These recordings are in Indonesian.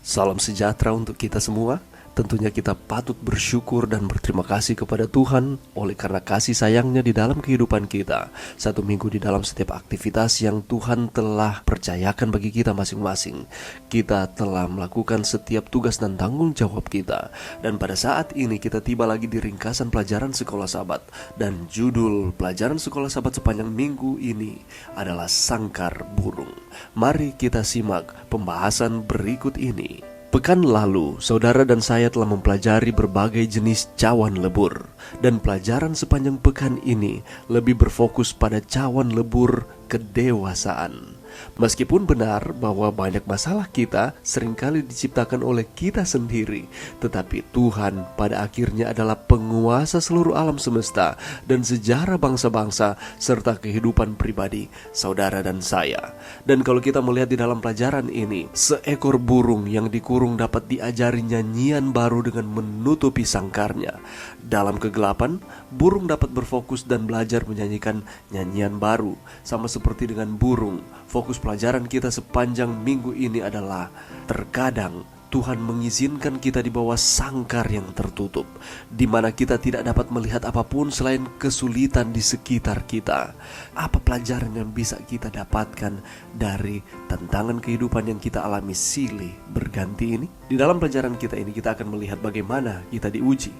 Salam sejahtera untuk kita semua. Tentunya kita patut bersyukur dan berterima kasih kepada Tuhan oleh karena kasih sayangnya di dalam kehidupan kita. Satu minggu di dalam setiap aktivitas yang Tuhan telah percayakan bagi kita masing-masing. Kita telah melakukan setiap tugas dan tanggung jawab kita. Dan pada saat ini kita tiba lagi di ringkasan pelajaran sekolah Sabat. Dan judul pelajaran sekolah Sabat sepanjang minggu ini adalah Sangkar Burung. Mari kita simak pembahasan berikut ini. Pekan lalu, saudara dan saya telah mempelajari berbagai jenis cawan lebur. Dan pelajaran sepanjang pekan ini lebih berfokus pada cawan lebur kedewasaan. Meskipun benar bahwa banyak masalah kita seringkali diciptakan oleh kita sendiri, tetapi Tuhan pada akhirnya adalah penguasa seluruh alam semesta dan sejarah bangsa-bangsa serta kehidupan pribadi saudara dan saya. Dan kalau kita melihat di dalam pelajaran ini, seekor burung yang dikurung dapat diajari nyanyian baru dengan menutupi sangkarnya. Dalam kegelapan, burung dapat berfokus dan belajar menyanyikan nyanyian baru. Sama seperti dengan burung, fokus pelajaran kita sepanjang minggu ini adalah terkadang Tuhan mengizinkan kita di bawah sangkar yang tertutup, di mana kita tidak dapat melihat apapun selain kesulitan di sekitar kita. Apa pelajaran yang bisa kita dapatkan dari tantangan kehidupan yang kita alami silih berganti ini? Di dalam pelajaran kita ini kita akan melihat bagaimana kita diuji,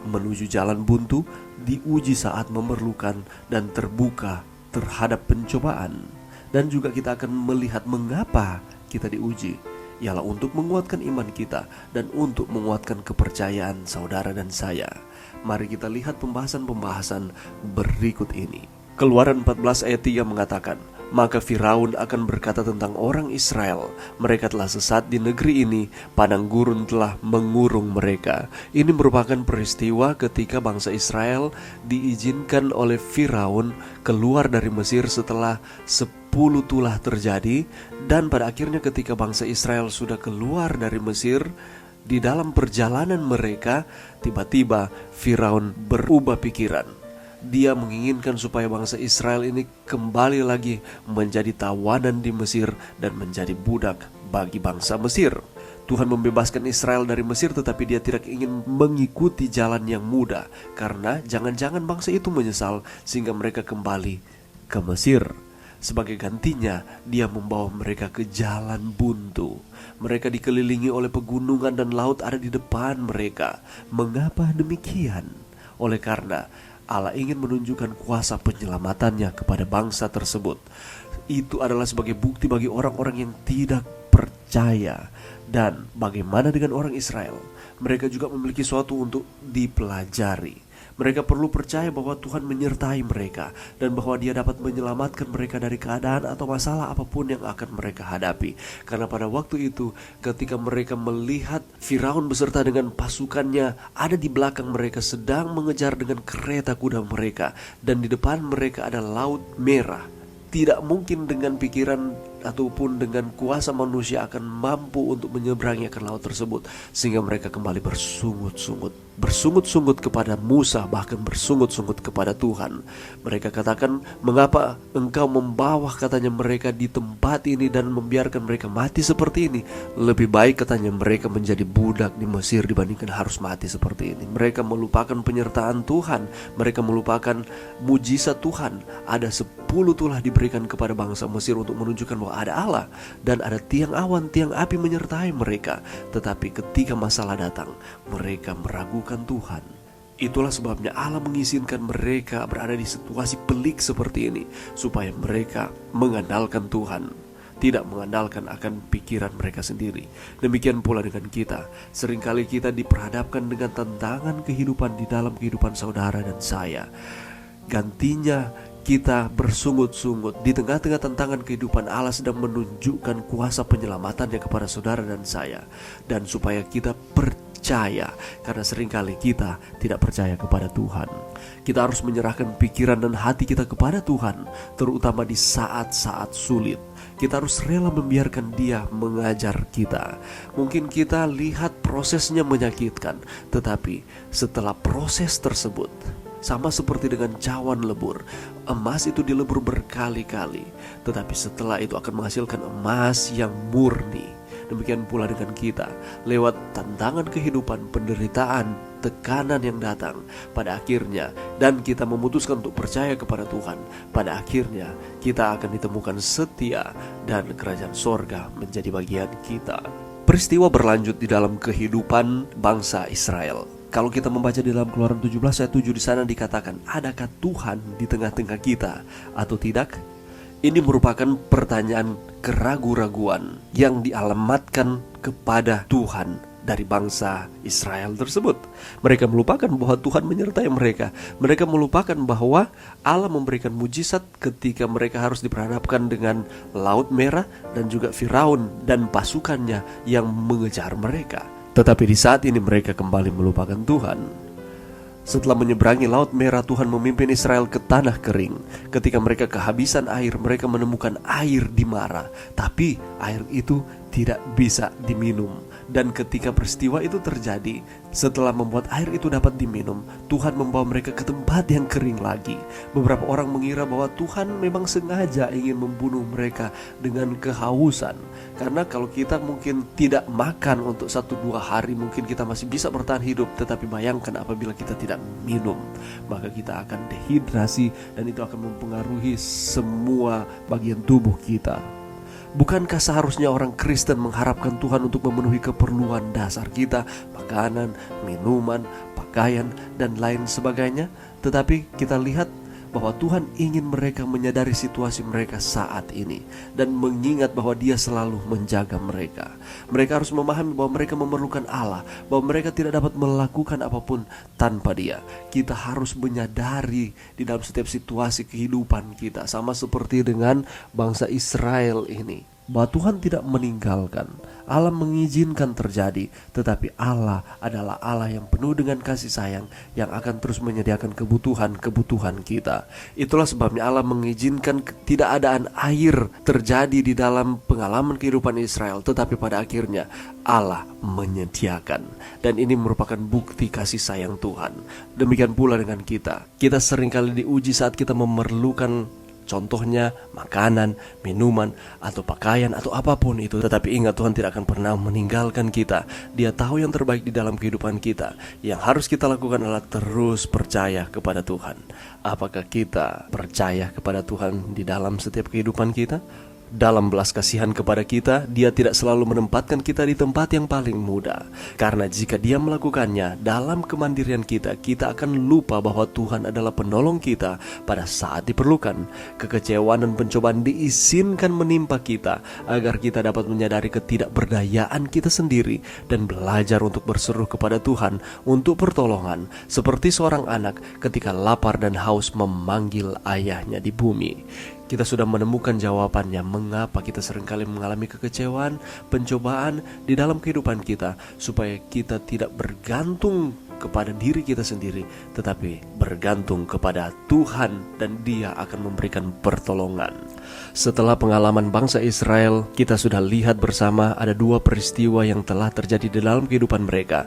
menuju jalan buntu, diuji saat memerlukan dan terbuka terhadap pencobaan. Dan juga kita akan melihat mengapa kita diuji, ialah untuk menguatkan iman kita dan untuk menguatkan kepercayaan saudara dan saya. Mari kita lihat pembahasan-pembahasan berikut ini. Keluaran 14 ayat 3 mengatakan, maka Firaun akan berkata tentang orang Israel, mereka telah sesat di negeri ini, padang gurun telah mengurung mereka. Ini merupakan peristiwa ketika bangsa Israel diizinkan oleh Firaun keluar dari Mesir setelah 10 tulah terjadi. Dan pada akhirnya ketika bangsa Israel sudah keluar dari Mesir, di dalam perjalanan mereka, tiba-tiba Firaun berubah pikiran. Dia menginginkan supaya bangsa Israel ini kembali lagi menjadi tawanan di Mesir dan menjadi budak bagi bangsa Mesir. Tuhan membebaskan Israel dari Mesir, tetapi dia tidak ingin mengikuti jalan yang mudah, karena jangan-jangan bangsa itu menyesal sehingga mereka kembali ke Mesir. Sebagai gantinya, dia membawa mereka ke jalan buntu. Mereka dikelilingi oleh pegunungan dan laut ada di depan mereka. Mengapa demikian? Oleh karena Allah ingin menunjukkan kuasa penyelamatannya kepada bangsa tersebut. Itu adalah sebagai bukti bagi orang-orang yang tidak percaya. Dan bagaimana dengan orang Israel? Mereka juga memiliki sesuatu untuk dipelajari. Mereka perlu percaya bahwa Tuhan menyertai mereka dan bahwa Dia dapat menyelamatkan mereka dari keadaan atau masalah apapun yang akan mereka hadapi. Karena pada waktu itu ketika mereka melihat Firaun beserta dengan pasukannya ada di belakang mereka sedang mengejar dengan kereta kuda mereka, dan di depan mereka ada laut merah. Tidak mungkin dengan pikiran ataupun dengan kuasa manusia akan mampu untuk menyeberangi akan laut tersebut. Sehingga mereka kembali bersungut-sungut kepada Musa, bahkan bersungut-sungut kepada Tuhan. Mereka katakan, mengapa engkau membawa, katanya, mereka di tempat ini dan membiarkan mereka mati seperti ini? Lebih baik, katanya, mereka menjadi budak di Mesir dibandingkan harus mati seperti ini. Mereka melupakan penyertaan Tuhan. Mereka melupakan mujizat Tuhan. Ada 10 tulah diberikan kepada bangsa Mesir untuk menunjukkan bahwa ada Allah dan ada tiang awan, tiang api menyertai mereka. Tetapi ketika masalah datang, mereka meragukan Tuhan. Itulah sebabnya Allah mengizinkan mereka berada di situasi pelik seperti ini, supaya mereka mengandalkan Tuhan, tidak mengandalkan akan pikiran mereka sendiri. Demikian pula dengan kita. Seringkali kita diperhadapkan dengan tantangan kehidupan di dalam kehidupan saudara dan saya. Gantinya kita bersungut-sungut di tengah-tengah tantangan kehidupan. Allah sedang menunjukkan kuasa penyelamatannya kepada saudara dan saya. Dan supaya kita percaya, karena seringkali kita tidak percaya kepada Tuhan. Kita harus menyerahkan pikiran dan hati kita kepada Tuhan, terutama di saat-saat sulit. Kita harus rela membiarkan Dia mengajar kita. Mungkin kita lihat prosesnya menyakitkan, tetapi setelah proses tersebut, sama seperti dengan cawan lebur, emas itu dilebur berkali-kali, tetapi setelah itu akan menghasilkan emas yang murni. demikian pula dengan kita. Lewat tantangan kehidupan, penderitaan, tekanan yang datang, pada akhirnya, dan kita memutuskan untuk percaya kepada Tuhan, pada akhirnya kita akan ditemukan setia dan kerajaan sorga menjadi bagian kita. Peristiwa berlanjut di dalam kehidupan bangsa Israel. Kalau kita membaca di dalam Keluaran 17 ayat 7, di sana dikatakan, adakah Tuhan di tengah-tengah kita atau tidak? Ini merupakan pertanyaan keraguan-raguan yang dialamatkan kepada Tuhan dari bangsa Israel tersebut. Mereka melupakan bahwa Tuhan menyertai mereka. Mereka melupakan bahwa Allah memberikan mujizat ketika mereka harus diperhadapkan dengan Laut Merah dan juga Firaun dan pasukannya yang mengejar mereka. Tetapi di saat ini mereka kembali melupakan Tuhan. Setelah menyeberangi Laut Merah, Tuhan memimpin Israel ke tanah kering. Ketika mereka kehabisan air, mereka menemukan air di Mara, tapi air itu tidak bisa diminum. Dan ketika peristiwa itu terjadi, setelah membuat air itu dapat diminum, Tuhan membawa mereka ke tempat yang kering lagi. Beberapa orang mengira bahwa Tuhan memang sengaja ingin membunuh mereka dengan kehausan. Karena kalau kita mungkin tidak makan untuk 1-2 hari, mungkin kita masih bisa bertahan hidup. Tetapi bayangkan apabila kita tidak minum, maka kita akan dehidrasi, dan itu akan mempengaruhi semua bagian tubuh kita. Bukankah seharusnya orang Kristen mengharapkan Tuhan untuk memenuhi keperluan dasar kita, makanan, minuman, pakaian, dan lain sebagainya? Tetapi kita lihat bahwa Tuhan ingin mereka menyadari situasi mereka saat ini dan mengingat bahwa Dia selalu menjaga mereka. Mereka harus memahami bahwa mereka memerlukan Allah, bahwa mereka tidak dapat melakukan apapun tanpa Dia. Kita harus menyadari di dalam setiap situasi kehidupan kita, sama seperti dengan bangsa Israel ini, bahwa Tuhan tidak meninggalkan. Allah mengizinkan terjadi, tetapi Allah adalah Allah yang penuh dengan kasih sayang, yang akan terus menyediakan kebutuhan kita. Itulah sebabnya Allah mengizinkan ketidakadaan air terjadi di dalam pengalaman kehidupan Israel, tetapi pada akhirnya Allah menyediakan. Dan ini merupakan bukti kasih sayang Tuhan. Demikian pula dengan kita. Kita seringkali diuji saat kita memerlukan, contohnya makanan, minuman, atau pakaian, atau apapun itu. Tetapi ingat, Tuhan tidak akan pernah meninggalkan kita. Dia tahu yang terbaik di dalam kehidupan kita. Yang harus kita lakukan adalah terus percaya kepada Tuhan. Apakah kita percaya kepada Tuhan di dalam setiap kehidupan kita? Dalam belas kasihan kepada kita, Dia tidak selalu menempatkan kita di tempat yang paling mudah. Karena jika Dia melakukannya dalam kemandirian kita, kita akan lupa bahwa Tuhan adalah penolong kita pada saat diperlukan. Kekecewaan dan pencobaan diizinkan menimpa kita agar kita dapat menyadari ketidakberdayaan kita sendiri dan belajar untuk berseru kepada Tuhan untuk pertolongan, seperti seorang anak ketika lapar dan haus memanggil ayahnya di bumi. Kita sudah menemukan jawabannya mengapa kita seringkali mengalami kekecewaan, pencobaan di dalam kehidupan kita, supaya kita tidak bergantung kepada diri kita sendiri, tetapi bergantung kepada Tuhan, dan Dia akan memberikan pertolongan. Setelah pengalaman bangsa Israel, kita sudah lihat bersama ada 2 peristiwa yang telah terjadi di dalam kehidupan mereka.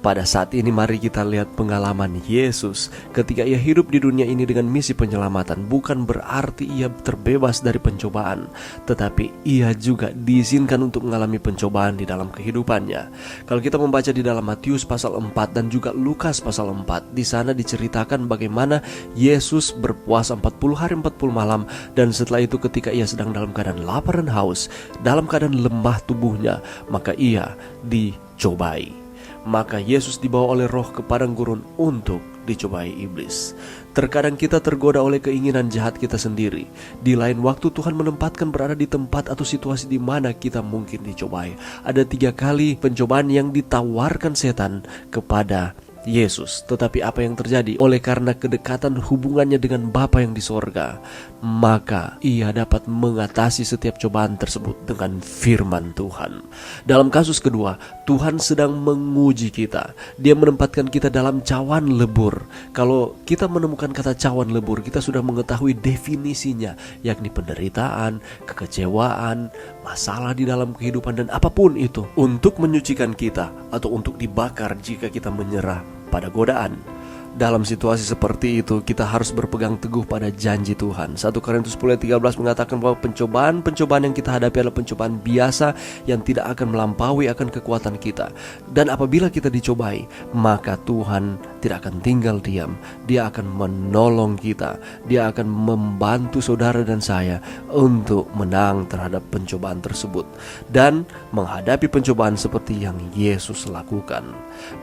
Pada saat ini mari kita lihat pengalaman Yesus ketika Ia hidup di dunia ini dengan misi penyelamatan. Bukan berarti Ia terbebas dari pencobaan, tetapi Ia juga diizinkan untuk mengalami pencobaan di dalam kehidupannya. Kalau kita membaca di dalam Matius pasal 4 dan juga Lukas pasal 4, di sana diceritakan bagaimana Yesus berpuasa 40 hari 40 malam, dan setelah itu ketika Ia sedang dalam keadaan lapar dan haus, dalam keadaan lemah tubuhnya, maka Ia dicobai. Maka Yesus dibawa oleh Roh ke padang gurun untuk dicobai iblis. Terkadang kita tergoda oleh keinginan jahat kita sendiri. Di lain waktu Tuhan menempatkan berada di tempat atau situasi di mana kita mungkin dicobai. Ada 3 kali pencobaan yang ditawarkan setan kepada Yesus. Tetapi apa yang terjadi? Oleh karena kedekatan hubungannya dengan Bapa yang di sorga, maka Ia dapat mengatasi setiap cobaan tersebut dengan firman Tuhan. Dalam kasus kedua, Tuhan sedang menguji kita. Dia menempatkan kita dalam cawan lebur. Kalau kita menemukan kata cawan lebur, kita sudah mengetahui definisinya, yakni penderitaan, kekecewaan, masalah di dalam kehidupan, dan apapun itu, untuk menyucikan kita atau untuk dibakar jika kita menyerah pada godaan. dalam situasi seperti itu kita harus berpegang teguh pada janji Tuhan. 1 Korintus 10:13 mengatakan bahwa pencobaan yang kita hadapi adalah pencobaan biasa yang tidak akan melampaui akan kekuatan kita. Dan apabila kita dicobai, maka Tuhan tidak akan tinggal diam. Dia akan menolong kita. Dia akan membantu saudara dan saya untuk menang terhadap pencobaan tersebut dan menghadapi pencobaan seperti yang Yesus lakukan.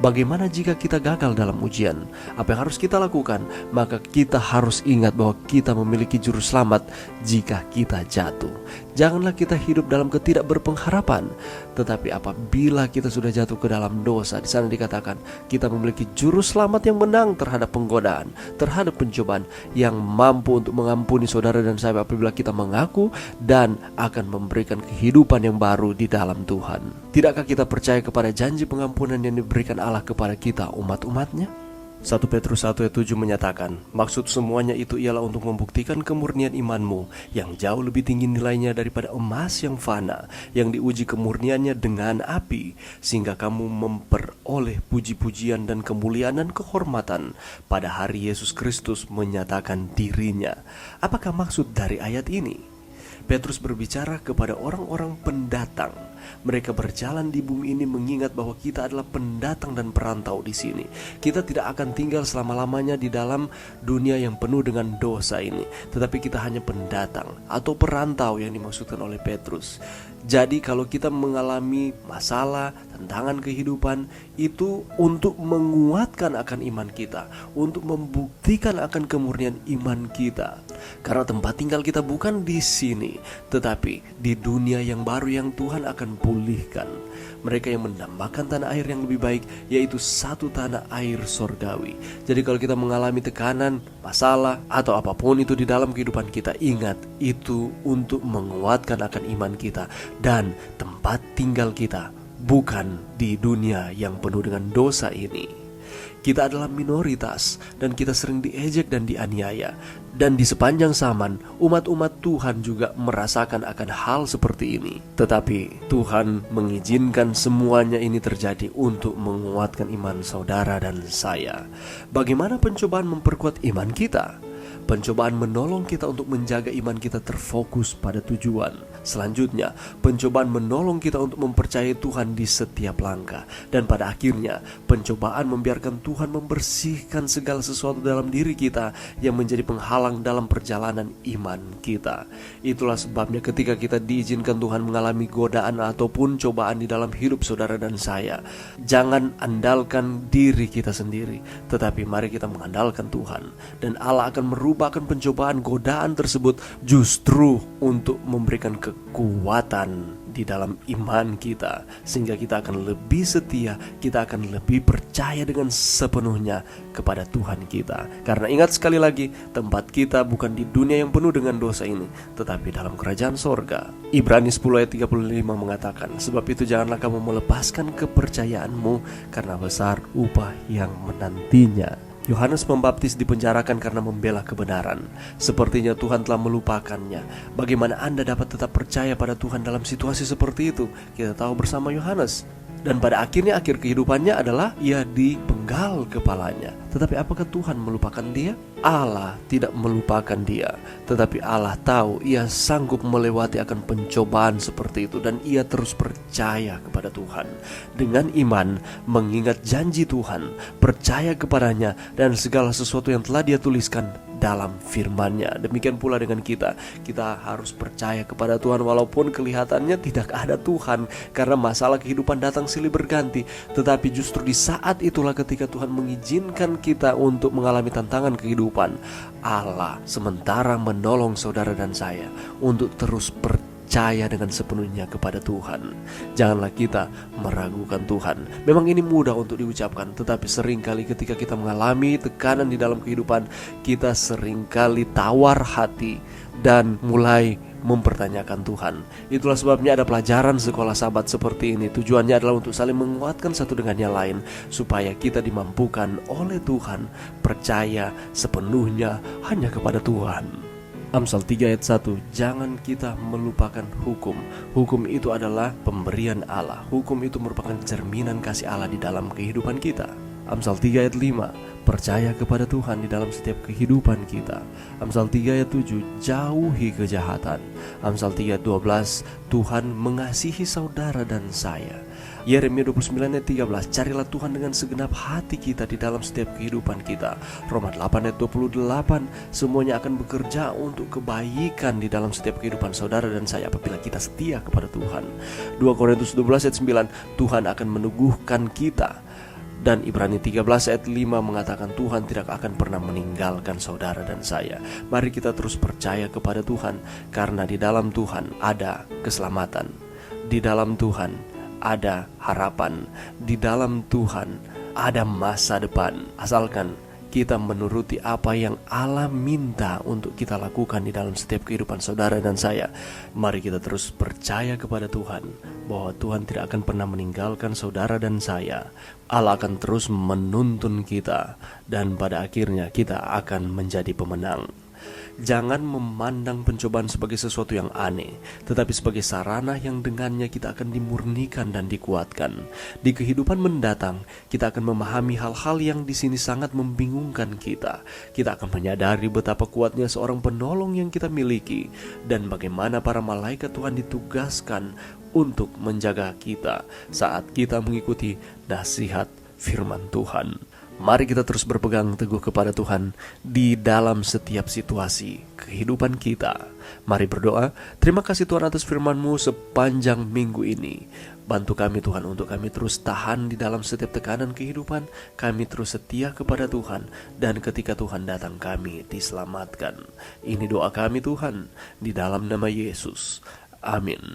Bagaimana jika kita gagal dalam ujian? Apa yang harus kita lakukan? Maka kita harus ingat bahwa kita memiliki juru selamat jika kita jatuh. Janganlah kita hidup dalam ketidakberpengharapan. Tetapi apabila kita sudah jatuh ke dalam dosa, di sana dikatakan kita memiliki juru selamat yang menang terhadap penggodaan, terhadap pencobaan, yang mampu untuk mengampuni saudara dan saya apabila kita mengaku dan akan memberikan kehidupan yang baru di dalam Tuhan. Tidakkah kita percaya kepada janji pengampunan yang diberikan Allah kepada kita umat-umatnya? 1 Petrus 1:7 menyatakan, maksud semuanya itu ialah untuk membuktikan kemurnian imanmu yang jauh lebih tinggi nilainya daripada emas yang fana, yang diuji kemurniannya dengan api, sehingga kamu memperoleh puji-pujian dan kemuliaan dan kehormatan pada hari Yesus Kristus menyatakan dirinya. Apakah maksud dari ayat ini? Petrus berbicara kepada orang-orang pendatang. Mereka berjalan di bumi ini mengingat bahwa kita adalah pendatang dan perantau di sini. Kita tidak akan tinggal selama-lamanya di dalam dunia yang penuh dengan dosa ini, tetapi kita hanya pendatang atau perantau yang dimaksudkan oleh Petrus. Jadi kalau kita mengalami masalah, tantangan kehidupan, itu untuk menguatkan akan iman kita, untuk membuktikan akan kemurnian iman kita. Karena tempat tinggal kita bukan di sini, tetapi di dunia yang baru yang Tuhan akan pulihkan. Mereka yang mendambakan tanah air yang lebih baik, yaitu satu tanah air sorgawi. Jadi kalau kita mengalami tekanan, masalah, atau apapun itu di dalam kehidupan kita, ingat, itu untuk menguatkan akan iman kita. Dan tempat tinggal kita bukan di dunia yang penuh dengan dosa ini. Kita adalah minoritas dan kita sering diejek dan dianiaya. Dan di sepanjang zaman, umat-umat Tuhan juga merasakan akan hal seperti ini. Tetapi Tuhan mengizinkan semuanya ini terjadi untuk menguatkan iman saudara dan saya. Bagaimana pencobaan memperkuat iman kita? Pencobaan menolong kita untuk menjaga iman kita terfokus pada tujuan. Selanjutnya, pencobaan menolong kita untuk mempercayai Tuhan di setiap langkah. Dan pada akhirnya, pencobaan membiarkan Tuhan membersihkan segala sesuatu dalam diri kita yang menjadi penghalang dalam perjalanan iman kita. Itulah sebabnya ketika kita diizinkan Tuhan mengalami godaan ataupun cobaan di dalam hidup saudara dan saya, jangan andalkan diri kita sendiri, tetapi mari kita mengandalkan Tuhan. Dan Allah akan merubahkan pencobaan godaan tersebut justru untuk memberikan kekuatan di dalam iman kita, sehingga kita akan lebih setia, kita akan lebih percaya dengan sepenuhnya kepada Tuhan kita. Karena ingat sekali lagi, tempat kita bukan di dunia yang penuh dengan dosa ini, tetapi dalam kerajaan sorga. Ibrani 10:35 mengatakan, sebab itu janganlah kamu melepaskan kepercayaanmu, karena besar upah yang menantinya. Yohanes Pembaptis dipenjarakan karena membela kebenaran. Sepertinya Tuhan telah melupakannya. Bagaimana Anda dapat tetap percaya pada Tuhan dalam situasi seperti itu? Kita tahu bersama Yohanes. Dan pada akhirnya akhir kehidupannya adalah ia dipenggal kepalanya. Tetapi apakah Tuhan melupakan dia? Allah tidak melupakan dia, tetapi Allah tahu ia sanggup melewati akan pencobaan seperti itu, dan ia terus percaya kepada Tuhan. Dengan iman, mengingat janji Tuhan, percaya kepadanya dan segala sesuatu yang telah dia tuliskan dalam firman-Nya. Demikian pula dengan kita. Kita harus percaya kepada Tuhan walaupun kelihatannya tidak ada Tuhan, karena masalah kehidupan datang silih berganti. Tetapi justru di saat itulah ketika Tuhan mengizinkan kita untuk mengalami tantangan kehidupan, Allah sementara menolong saudara dan saya untuk terus percaya dengan sepenuhnya kepada Tuhan. Janganlah kita meragukan Tuhan. Memang ini mudah untuk diucapkan, tetapi seringkali ketika kita mengalami tekanan di dalam kehidupan, kita seringkali tawar hati dan mulai mempertanyakan Tuhan. Itulah sebabnya ada pelajaran sekolah Sabat seperti ini. Tujuannya adalah untuk saling menguatkan satu dengan yang lain, supaya kita dimampukan oleh Tuhan percaya sepenuhnya hanya kepada Tuhan. Amsal 3 ayat 1, jangan kita melupakan hukum. Hukum itu adalah pemberian Allah. Hukum itu merupakan cerminan kasih Allah di dalam kehidupan kita. Amsal 3 ayat 5, percaya kepada Tuhan di dalam setiap kehidupan kita. Amsal 3 ayat 7, jauhi kejahatan. Amsal 3 ayat 12, Tuhan mengasihi saudara dan saya. Yeremia 29 ayat 13, carilah Tuhan dengan segenap hati kita di dalam setiap kehidupan kita. Roma 8 ayat 28, semuanya akan bekerja untuk kebaikan di dalam setiap kehidupan saudara dan saya apabila kita setia kepada Tuhan. 2 Korintus 12 ayat 9, Tuhan akan meneguhkan kita. Dan Ibrani 13 ayat 5 mengatakan Tuhan tidak akan pernah meninggalkan saudara dan saya. Mari kita terus percaya kepada Tuhan, karena di dalam Tuhan ada keselamatan. Di dalam Tuhan ada harapan. Di dalam Tuhan ada masa depan. Asalkan kita menuruti apa yang Allah minta untuk kita lakukan di dalam setiap kehidupan saudara dan saya. Mari kita terus percaya kepada Tuhan, bahwa Tuhan tidak akan pernah meninggalkan saudara dan saya. Allah akan terus menuntun kita, dan pada akhirnya kita akan menjadi pemenang. Jangan memandang pencobaan sebagai sesuatu yang aneh, tetapi sebagai sarana yang dengannya kita akan dimurnikan dan dikuatkan. Di kehidupan mendatang, kita akan memahami hal-hal yang di sini sangat membingungkan kita. Kita akan menyadari betapa kuatnya seorang penolong yang kita miliki, dan bagaimana para malaikat Tuhan ditugaskan untuk menjaga kita saat kita mengikuti nasihat firman Tuhan. Mari kita terus berpegang teguh kepada Tuhan di dalam setiap situasi kehidupan kita. Mari berdoa. Terima kasih Tuhan atas firman-Mu sepanjang minggu ini. Bantu kami Tuhan untuk kami terus tahan di dalam setiap tekanan kehidupan. Kami terus setia kepada Tuhan, dan ketika Tuhan datang kami diselamatkan. Ini doa kami Tuhan, di dalam nama Yesus. Amin.